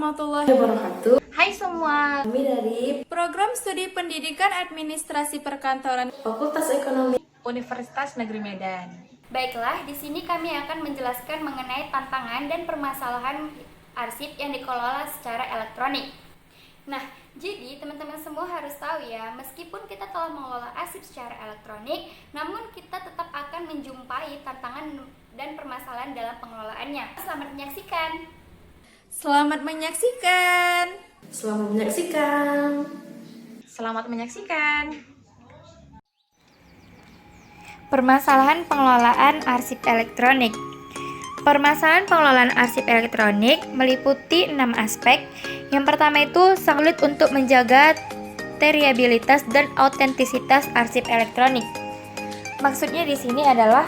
warahmatullahi wabarakatuh. Hai semua, Kami dari program studi pendidikan administrasi perkantoran Fakultas Ekonomi Universitas Negeri Medan. Baiklah, di sini kami akan menjelaskan mengenai tantangan dan permasalahan arsip yang dikelola secara elektronik. Nah, jadi teman-teman semua harus tahu ya, meskipun kita telah mengelola arsip secara elektronik, namun kita tetap akan menjumpai tantangan dan permasalahan dalam pengelolaannya. Selamat menyaksikan. Selamat menyaksikan. Selamat menyaksikan. Selamat menyaksikan. Permasalahan pengelolaan arsip elektronik. Permasalahan pengelolaan arsip elektronik meliputi 6 aspek. Yang pertama itu sulit untuk menjaga reliabilitas dan autentisitas arsip elektronik. Maksudnya di sini adalah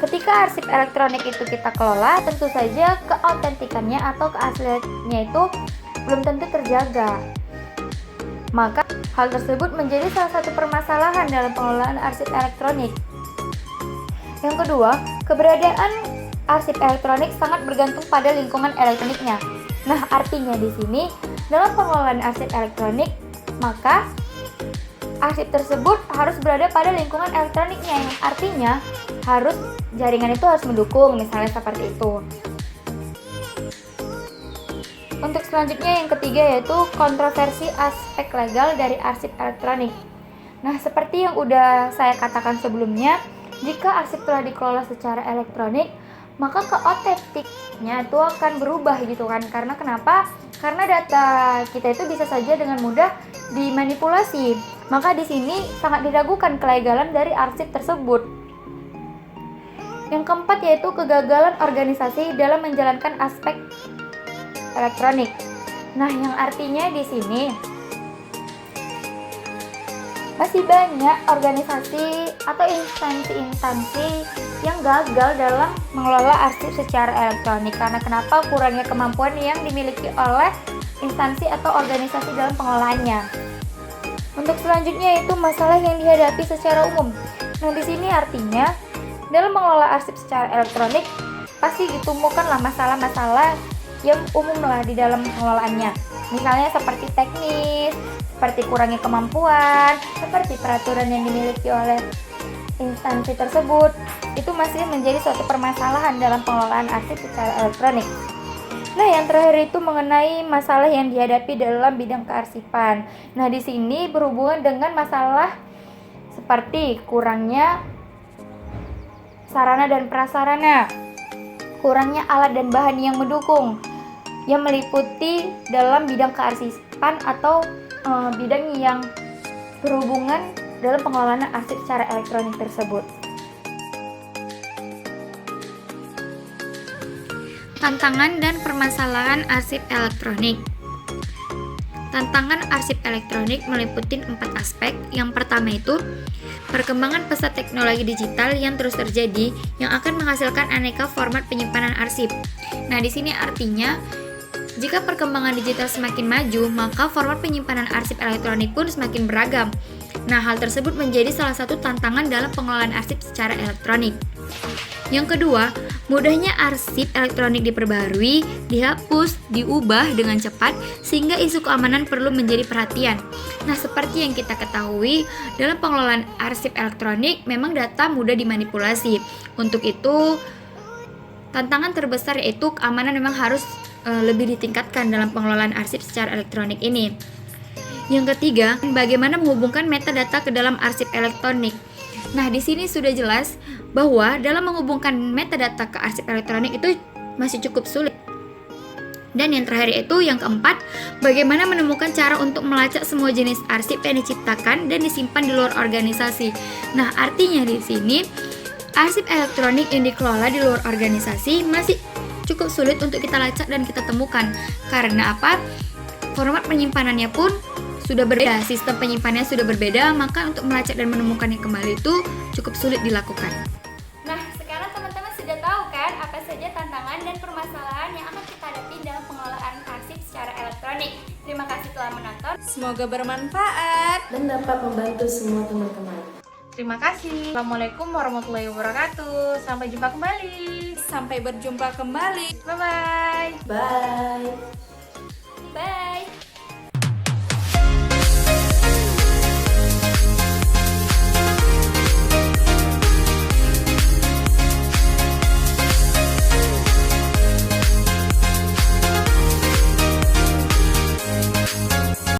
ketika arsip elektronik itu kita kelola, tentu saja keautentikannya atau keasliannya itu belum tentu terjaga. Maka hal tersebut menjadi salah satu permasalahan dalam pengelolaan arsip elektronik. Yang kedua, keberadaan arsip elektronik sangat bergantung pada lingkungan elektroniknya. Nah, artinya di sini dalam pengelolaan arsip elektronik, maka arsip tersebut harus berada pada lingkungan elektroniknya, yang artinya jaringan itu harus mendukung, misalnya seperti itu. Untuk selanjutnya yang ketiga yaitu kontroversi aspek legal dari arsip elektronik. Nah, seperti yang udah saya katakan sebelumnya, jika arsip telah dikelola secara elektronik, maka keautentiknya itu akan berubah gitu kan. Karena kenapa? Karena data kita itu bisa saja dengan mudah dimanipulasi. Maka di sini sangat diragukan kelegalan dari arsip tersebut. Yang keempat yaitu kegagalan organisasi dalam menjalankan aspek elektronik. Nah, yang artinya di sini masih banyak organisasi atau instansi-instansi yang gagal dalam mengelola arsip secara elektronik. Karena kenapa? Kurangnya kemampuan yang dimiliki oleh instansi atau organisasi dalam pengelolaannya. Untuk selanjutnya itu masalah yang dihadapi secara umum. Nah, di sini artinya dalam mengelola arsip secara elektronik pasti ditemukanlah masalah-masalah yang umum lah di dalam pengelolaannya. Misalnya seperti teknis, seperti kurangnya kemampuan, seperti peraturan yang dimiliki oleh instansi tersebut. Itu masih menjadi suatu permasalahan dalam pengelolaan arsip secara elektronik. Nah, yang terakhir itu mengenai masalah yang dihadapi dalam bidang kearsipan. Nah, di sini berhubungan dengan masalah seperti kurangnya sarana dan prasarana, kurangnya alat dan bahan yang mendukung, yang meliputi dalam bidang kearsipan atau bidang yang berhubungan dalam pengelolaan arsip secara elektronik tersebut. Tantangan dan permasalahan arsip elektronik. Tantangan arsip elektronik meliputi 4 aspek. Yang pertama itu perkembangan pesat teknologi digital yang terus terjadi yang akan menghasilkan aneka format penyimpanan arsip. Nah, di sini artinya jika perkembangan digital semakin maju, maka format penyimpanan arsip elektronik pun semakin beragam. Nah, hal tersebut menjadi salah satu tantangan dalam pengelolaan arsip secara elektronik. Yang kedua, mudahnya arsip elektronik diperbarui, dihapus, diubah dengan cepat sehingga isu keamanan perlu menjadi perhatian. Nah, seperti yang kita ketahui, dalam pengelolaan arsip elektronik memang data mudah dimanipulasi. Untuk itu, tantangan terbesar yaitu keamanan memang harus lebih ditingkatkan dalam pengelolaan arsip secara elektronik ini. Yang ketiga, bagaimana menghubungkan metadata ke dalam arsip elektronik. Nah, di sini sudah jelas bahwa dalam menghubungkan metadata ke arsip elektronik itu masih cukup sulit. Dan yang terakhir itu yang keempat, bagaimana menemukan cara untuk melacak semua jenis arsip yang diciptakan dan disimpan di luar organisasi. Nah, artinya di sini arsip elektronik yang dikelola di luar organisasi masih cukup sulit untuk kita lacak dan kita temukan. Karena apa? Format penyimpanannya pun sudah berbeda, sistem penyimpanannya sudah berbeda, maka untuk melacak dan menemukannya kembali itu cukup sulit dilakukan. Nah, sekarang teman-teman sudah tahu kan apa saja tantangan dan permasalahan yang akan kita hadapi dalam pengelolaan arsip secara elektronik. Terima kasih telah menonton. Semoga bermanfaat dan dapat membantu semua teman-teman. Terima kasih. Assalamualaikum warahmatullahi wabarakatuh. Sampai jumpa kembali. Sampai berjumpa kembali. Bye-bye. Bye.